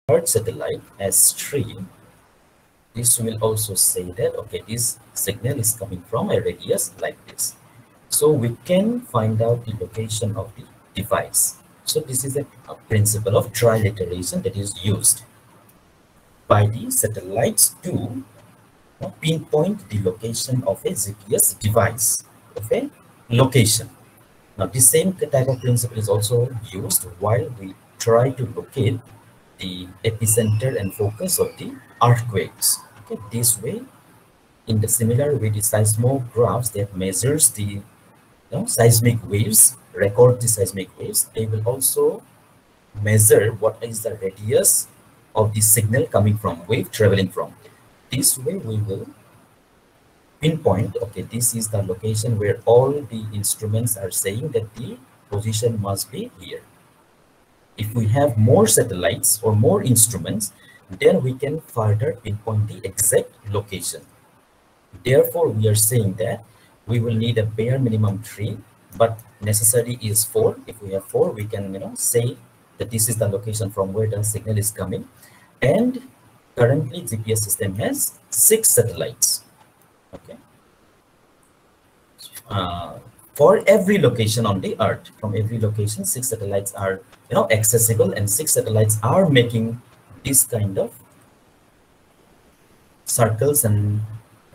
third satellite S3, this will also say that, okay, this signal is coming from a radius like this. So we can find out the location of the device. So this is a principle of trilateration that is used by the satellites to pinpoint the location of a GPS device, of a location. Now, the same type of principle is also used while we try to locate the epicenter and focus of the earthquakes. Okay, this way, in the similar way, the seismographs that measures the seismic waves, record the seismic waves, they will also measure what is the radius of the signal coming from, wave traveling from. This way, we will pinpoint, okay, this is the location where all the instruments are saying that the position must be here. If we have more satellites or more instruments, then we can further pinpoint the exact location. Therefore, we are saying that we will need a bare minimum 3, but necessary is 4. If we have 4, we can say that this is the location from where the signal is coming. And currently, GPS system has 6 satellites. Okay. For every location on the Earth, from every location, 6 satellites are accessible, and 6 satellites are making this kind of circles and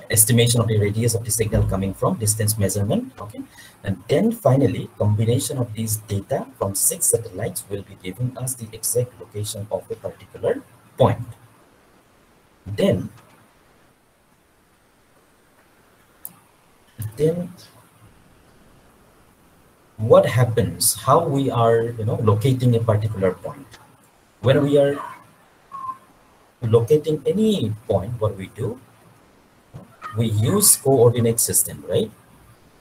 estimation of the radius of the signal coming from, distance measurement. Okay, and then finally, combination of these data from 6 satellites will be giving us the exact location of a particular point. Then what happens, how we are locating a particular point? When we are locating any point, what we do, we use coordinate system, right?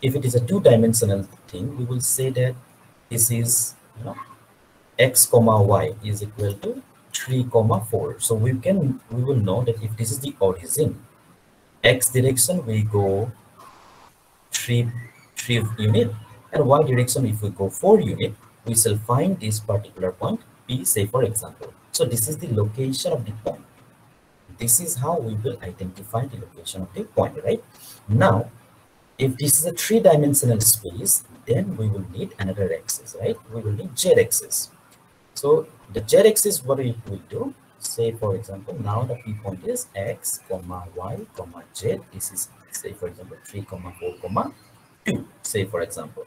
If it is a 2-dimensional thing, we will say that this is x comma y is equal to 3 comma 4. So we will know that if this is the origin, x direction we go 3 unit, and y direction if we go 4 unit, we shall find this particular point P, say for example. So this is the location of the point. This is how we will identify the location of the point, right? Now, if this is a 3-dimensional space, then we will need another axis, right? We will need z-axis. So the z-axis, what we will do, say for example, now the P point is x, comma y, comma z. This is, say for example, 3, comma 4, comma 2, say for example.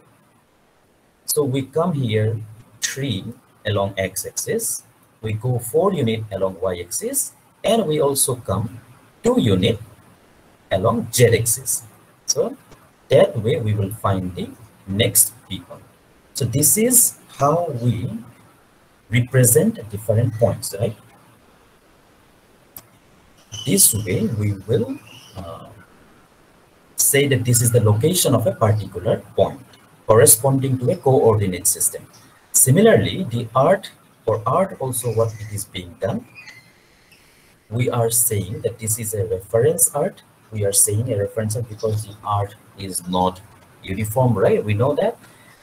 So we come here 3 along x-axis, we go 4 unit along y-axis, and we also come 2 unit along z-axis. So that way we will find the next P point. So this is how we represent different points, right? This way we will say that this is the location of a particular point corresponding to a coordinate system. Similarly, the Earth, for Earth also what it is being done, we are saying that this is a reference Earth. We are saying a reference Earth because the Earth is not uniform, right? We know that.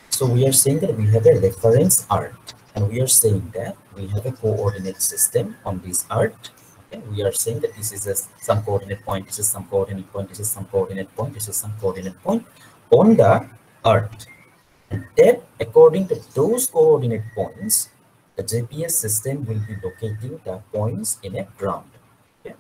So we are saying that we have a reference Earth, and we are saying that we have a coordinate system on this Earth. Okay? We are saying that this is some coordinate point, this is some coordinate point, this is some coordinate point, this is some coordinate point on the Earth. And that according to those coordinate points, the GPS system will be locating the points in a ground. Okay.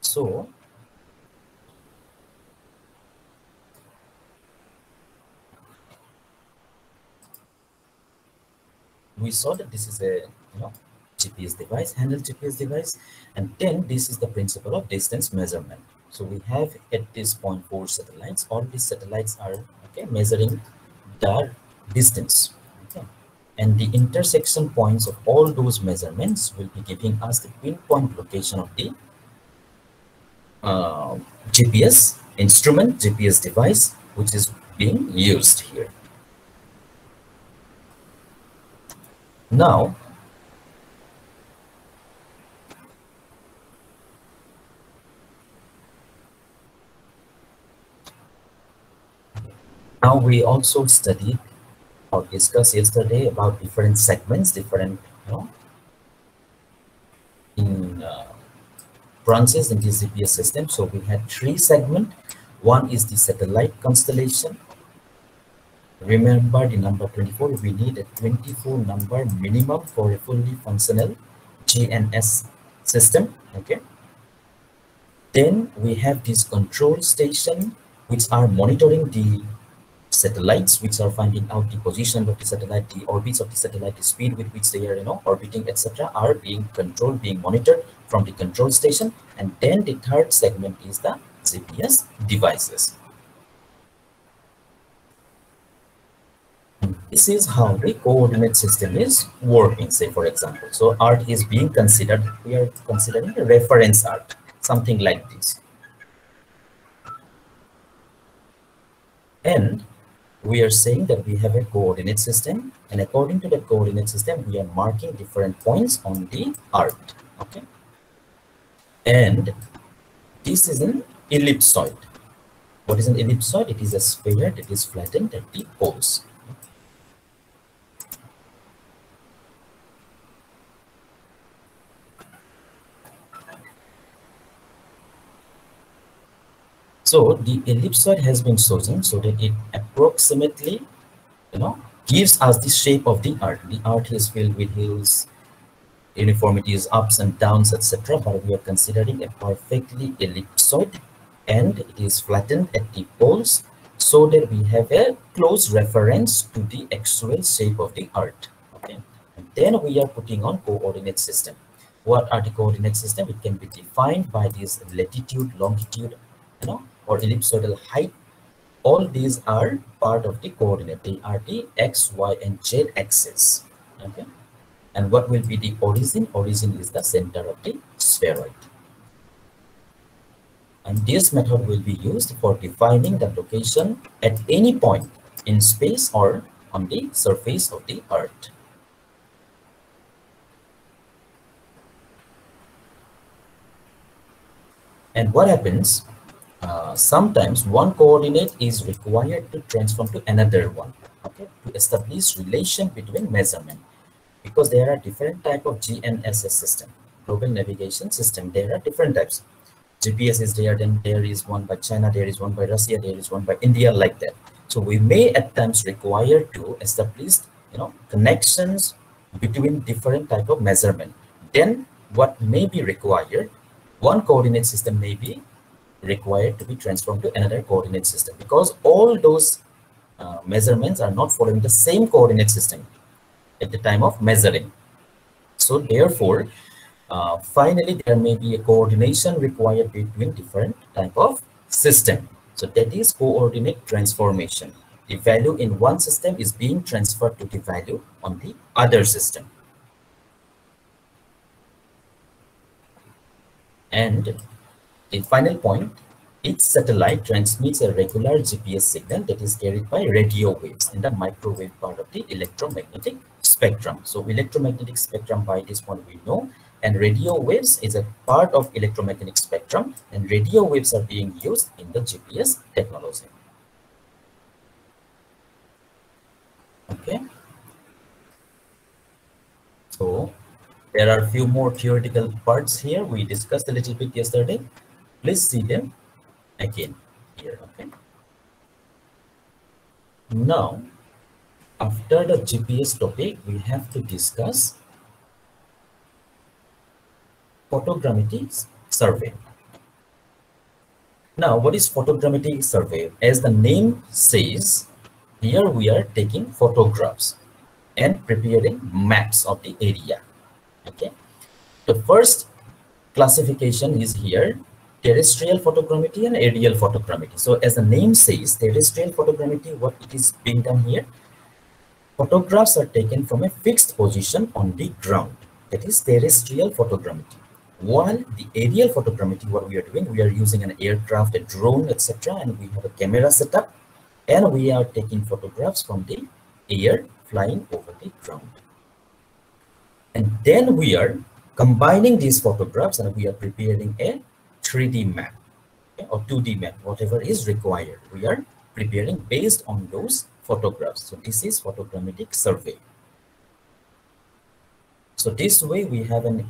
So we saw that this is a GPS device, handheld GPS device, and then this is the principle of distance measurement. So we have at this point 4 satellites. All these satellites are measuring the distance, and the intersection points of all those measurements will be giving us the pinpoint location of the GPS instrument, GPS device, which is being used here. Now, we also studied or discussed yesterday about different segments, different, in branches in the GPS system. So we had 3 segments. One is the satellite constellation. Remember the number 24, we need a 24 number minimum for a fully functional GNS system. Okay. Then we have this control station, which are monitoring the satellites, which are finding out the position of the satellite, the orbits of the satellite, the speed with which they are, orbiting, etc., are being controlled, being monitored from the control station. And then the third segment is the GPS devices. And this is how the coordinate system is working. Say, for example, so Earth is being considered, we are considering a reference Earth, something like this. And we are saying that we have a coordinate system, and according to the coordinate system, we are marking different points on the Earth. Okay. And this is an ellipsoid. What is an ellipsoid? It is a sphere that is flattened at the poles. So the ellipsoid has been chosen so that it approximately, gives us the shape of the Earth. The Earth is filled with hills, uniformities, ups and downs, etc. But we are considering a perfectly ellipsoid, and it is flattened at the poles so that we have a close reference to the actual shape of the Earth. Okay. And then we are putting on coordinate system. What are the coordinate system? It can be defined by this latitude, longitude, or ellipsoidal height. All these are part of the coordinate. They are the X, Y, and Z axis. Okay. And what will be the origin? Origin is the center of the spheroid. And this method will be used for defining the location at any point in space or on the surface of the Earth. And what happens? Sometimes one coordinate is required to transform to another one, okay, to establish relation between measurement, because there are different type of GNSS system, global navigation system. There are different types. GPS is there, then there is one by China, there is one by Russia, there is one by India, like that. So we may at times require to establish, connections between different type of measurement. Then what may be required, one coordinate system may be required to be transformed to another coordinate system, because all those measurements are not following the same coordinate system at the time of measuring. So therefore, finally, there may be a coordination required between different type of system. So that is coordinate transformation. The value in one system is being transferred to the value on the other system. And the final point, each satellite transmits a regular GPS signal that is carried by radio waves in the microwave part of the electromagnetic spectrum. So electromagnetic spectrum, by this point we know, and radio waves is a part of electromagnetic spectrum, and radio waves are being used in the GPS technology. Okay. So there are a few more theoretical parts here. We discussed a little bit yesterday. Please see them again here. Okay. Now, after the GPS topic, we have to discuss photogrammetry survey. Now, what is photogrammetry survey? As the name says, here we are taking photographs and preparing maps of the area. Okay. The first classification is here, terrestrial photogrammetry and aerial photogrammetry. So as the name says, terrestrial photogrammetry, what it is being done here, photographs are taken from a fixed position on the ground. That is terrestrial photogrammetry. While the aerial photogrammetry, what we are doing, we are using an aircraft, a drone, etc., and we have a camera setup, and we are taking photographs from the air flying over the ground. And then we are combining these photographs and we are preparing a 3D map, okay, or 2D map, whatever is required. We are preparing based on those photographs. So this is photogrammetric survey. So this way we have an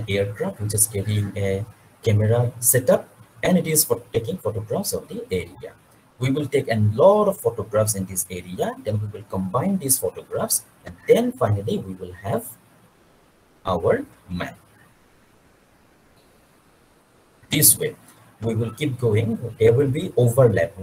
aircraft which is carrying a camera setup, and it is for taking photographs of the area. We will take a lot of photographs in this area, then we will combine these photographs, and then finally we will have our map. This way we will keep going. There will be overlap.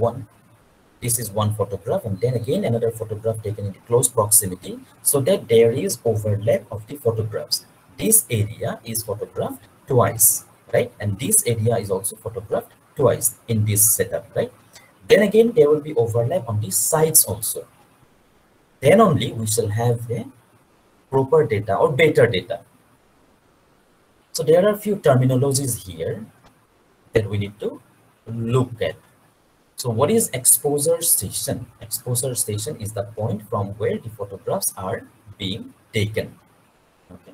This is one photograph, and then again another photograph taken in close proximity, so that there is overlap of the photographs. This area is photographed twice, right? And this area is also photographed twice in this setup, right? Then again there will be overlap on these sides also. Then only we shall have the proper data or better data. So there are a few terminologies here that we need to look at. So what is exposure station? Exposure station is the point from where the photographs are being taken. Okay.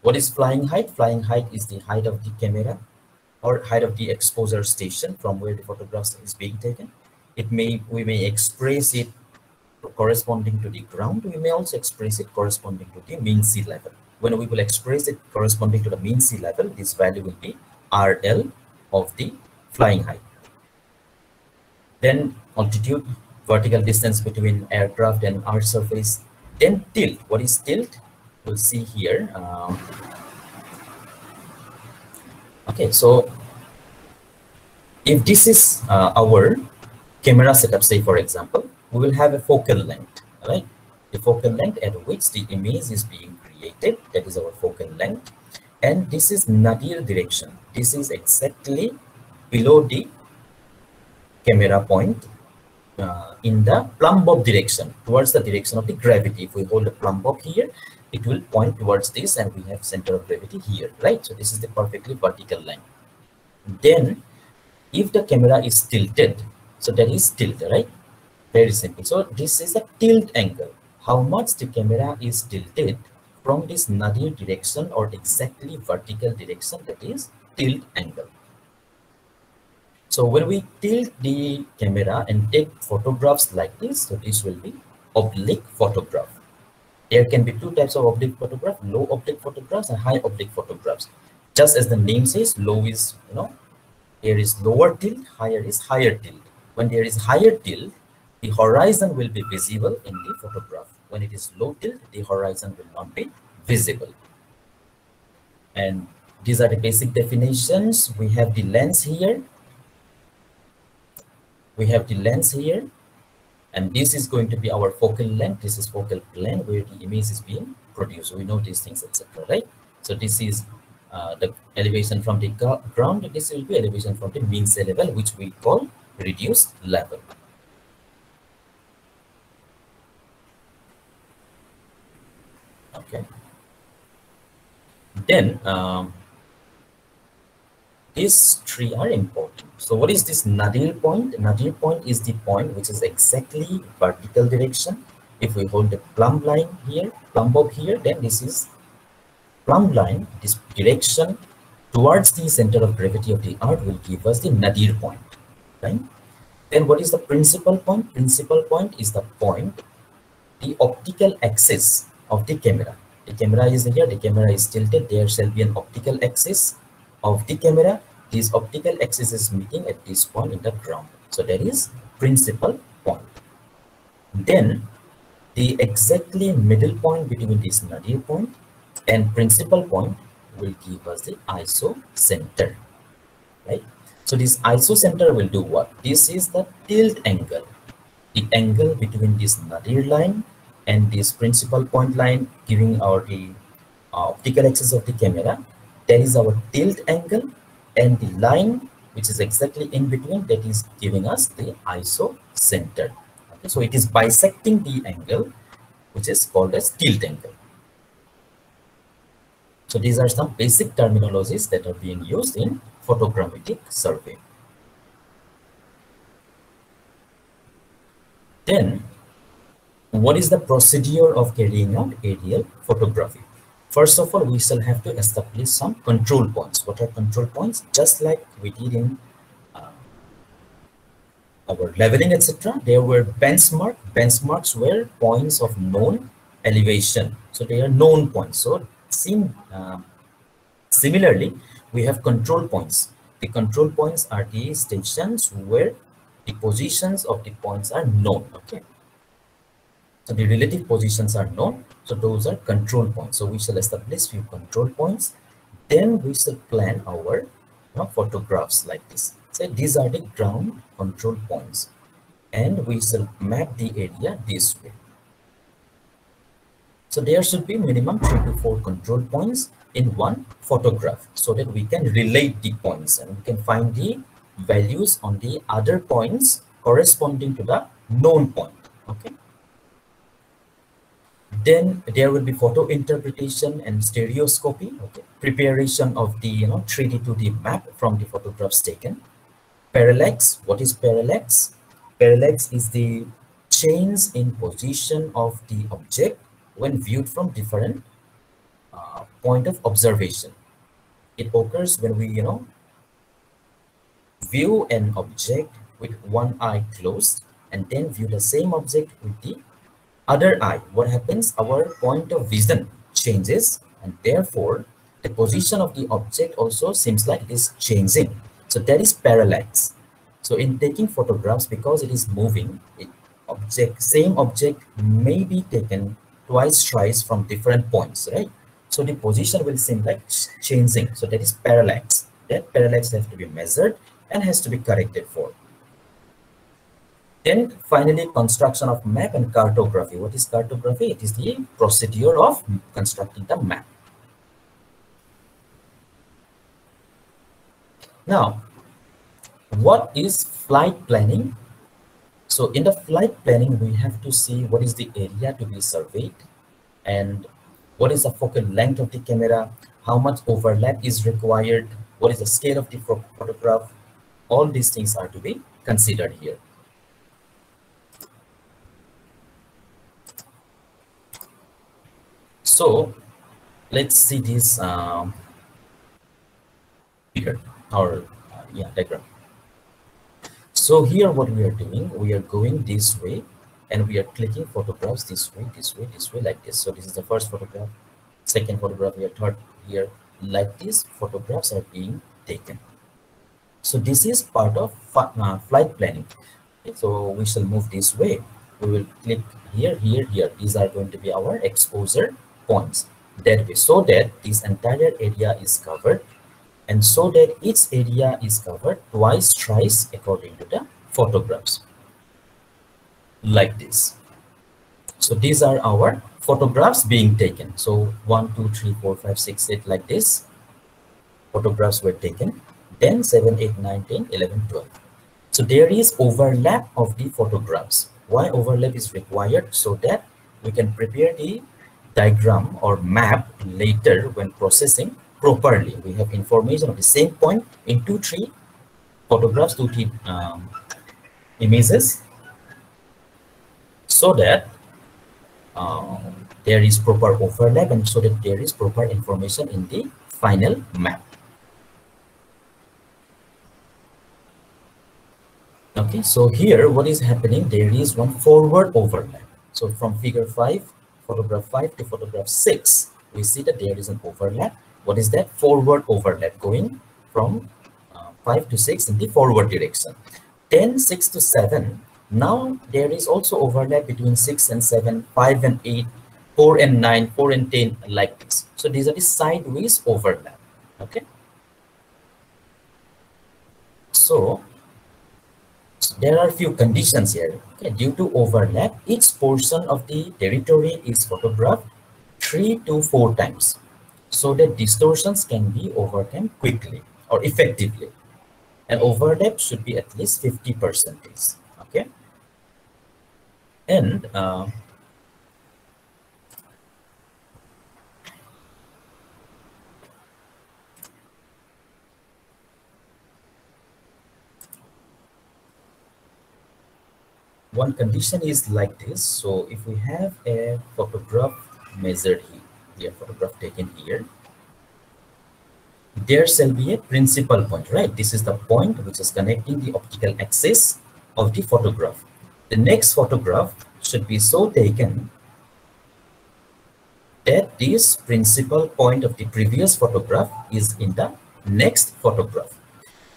What is flying height? Flying height is the height of the camera or height of the exposure station from where the photographs is being taken. We may express it corresponding to the ground. We may also express it corresponding to the mean sea level. When we will express it corresponding to the mean sea level, this value will be RL of the flying height. Then altitude, vertical distance between aircraft and earth surface. Then tilt. What is tilt? We'll see here. Okay, so if this is our camera setup, say for example, we will have a focal length, right? The focal length at which the image is being created, that is our focal length. And this is nadir direction. This is exactly below the camera point in the plumb bob direction, towards the direction of the gravity. If we hold a plumb bob here, it will point towards this, and we have center of gravity here, right? So this is the perfectly vertical line. Then if the camera is tilted, so that is tilt, right? Very simple. So this is a tilt angle. How much the camera is tilted from this nadir direction or exactly vertical direction, that is tilt angle. So when we tilt the camera and take photographs like this, so this will be oblique photograph. There can be two types of oblique photograph: low oblique photographs and high oblique photographs. Just as the name says, low is, there is lower tilt, higher is higher tilt. When there is higher tilt, the horizon will be visible in the photograph. When it is low tilt, the horizon will not be visible. And these are the basic definitions. We have the lens here. We have the lens here, and this is going to be our focal length. This is focal plane where the image is being produced. We know these things, etc. Right? So this is the elevation from the ground. This will be elevation from the mean sea level, which we call reduced level. Okay. Then these three are important. So what is this nadir point? Nadir point is the point which is exactly vertical direction. If we hold the plumb line here, plumb bob here, then this is plumb line. This direction towards the center of gravity of the earth will give us the nadir point, right? Then what is the principal point? Principal point is the point, the optical axis of the camera. The camera is here, the camera is tilted, there shall be an optical axis of the camera. This optical axis is meeting at this point in the ground. So that is principal point. Then the exactly middle point between this nadir point and principal point will give us the isocenter, right? So this isocenter will do what? This is the tilt angle, the angle between this nadir line and this principal point line giving the optical axis of the camera. That is our tilt angle, and the line which is exactly in between, that is giving us the isocenter. Okay, so it is bisecting the angle which is called as tilt angle. So these are some basic terminologies that are being used in photogrammetric survey. Then What is the procedure of carrying out aerial photography? First of all, we shall have to establish some control points. What are control points? Just like we did in our leveling, etc. There were benchmarks were points of known elevation. So they are known points. So similarly, we have control points. The control points are the stations where the positions of the points are known. Okay. So the relative positions are known. So those are control points. So we shall establish few control points. Then we shall plan our photographs like this. So these are the ground control points. And we shall map the area this way. So there should be minimum 3 to 4 control points in one photograph so that we can relate the points and we can find the values on the other points corresponding to the known point. Okay. Then there will be photo interpretation and stereoscopy. Okay. Preparation of the 3D to the map from the photographs taken. Parallax. What is parallax? Parallax is the change in position of the object when viewed from different point of observation. It occurs when we view an object with one eye closed and then view the same object with the other eye. What happens? Our point of vision changes and therefore the position of the object also seems like it is changing. So that is parallax. So in taking photographs, because it is moving, same object may be taken twice, thrice from different points, right? So the position will seem like changing. So that is parallax. That parallax has to be measured and has to be corrected for. Then finally, construction of map and cartography. What is cartography? It is the procedure of constructing the map. Now, what is flight planning? So in the flight planning, we have to see what is the area to be surveyed and what is the focal length of the camera, how much overlap is required, what is the scale of the photograph. All these things are to be considered here. So let's see this here, or diagram. So here what we are doing, we are going this way and we are clicking photographs this way, this way, this way, like this. So this is the first photograph, second photograph here, third here, like this photographs are being taken. So this is part of flight planning. Okay, so we shall move this way. We will click here, here, here. These are going to be our exposure points. That way, so that this entire area is covered, and so that each area is covered twice, thrice according to the photographs. Like this. So these are our photographs being taken. So 1, 2, 3, 4, 5, 6, 8, like this. Photographs were taken. Then 7, 8, 9, 10, 11, 12. So there is overlap of the photographs. Why overlap is required? So that we can prepare the diagram or map later when processing properly. We have information of the same point in 2, 3 photographs, 2, 3 images, so that there is proper overlap and so that there is proper information in the final map. Okay, so here what is happening, there is one forward overlap. So from figure 5, photograph 5 to photograph 6, we see that there is an overlap. What is that? Forward overlap, going from 5 to 6 in the forward direction. Then 6 to 7, now there is also overlap between 6 and 7, 5 and 8, 4 and 9, 4 and 10, like this. So these are the sideways overlap. Okay, so there are few conditions here. Okay, due to overlap, each portion of the territory is photographed 3 to 4 times so that distortions can be overcome quickly or effectively. And overlap should be at least 50%. Okay, and one condition is like this. So if we have a photograph measured here, photograph taken here, there shall be a principal point, right? This is the point which is connecting the optical axis of the photograph. The next photograph should be so taken that this principal point of the previous photograph is in the next photograph.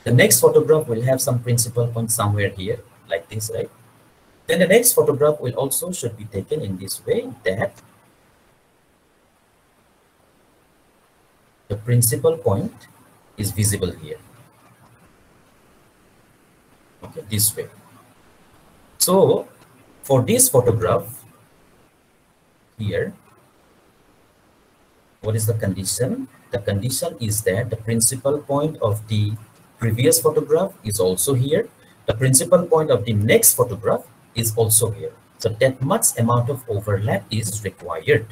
The next photograph will have some principal point somewhere here, like this, right? Then the next photograph will also should be taken in this way, that the principal point is visible here. Okay, this way. So for this photograph here, what is the condition? The condition is that the principal point of the previous photograph is also here. The principal point of the next photograph is also here. So that much amount of overlap is required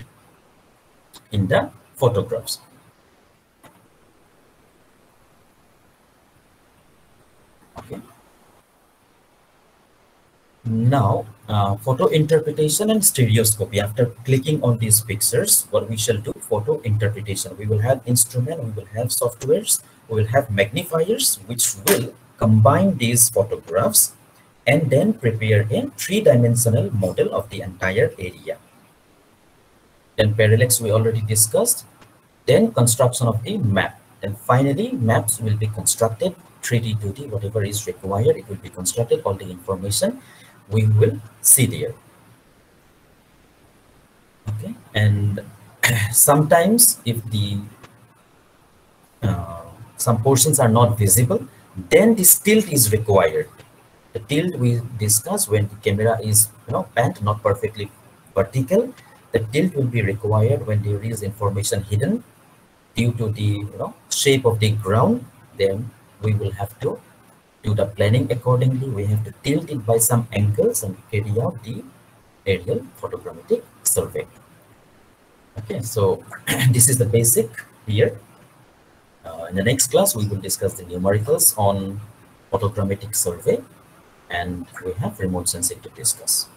in the photographs. Okay. Now, photo interpretation and stereoscopy. After clicking on these pictures, what we shall do? Photo interpretation. We will have instrument, we will have softwares, we will have magnifiers, which will combine these photographs and then prepare a three-dimensional model of the entire area. Then parallax we already discussed. Then construction of the map. And finally, maps will be constructed, 3D, 2D, whatever is required, it will be constructed, all the information we will see there. Okay, and sometimes if the some portions are not visible, then this tilt is required. The tilt we discussed when the camera is bent, not perfectly vertical. The tilt will be required when there is information hidden due to the shape of the ground. Then we will have to do the planning accordingly. We have to tilt it by some angles and carry out the aerial photogrammetric survey. Okay, so this is the basic here. In the next class, we will discuss the numericals on photogrammetric survey, and we have remote sensing to discuss.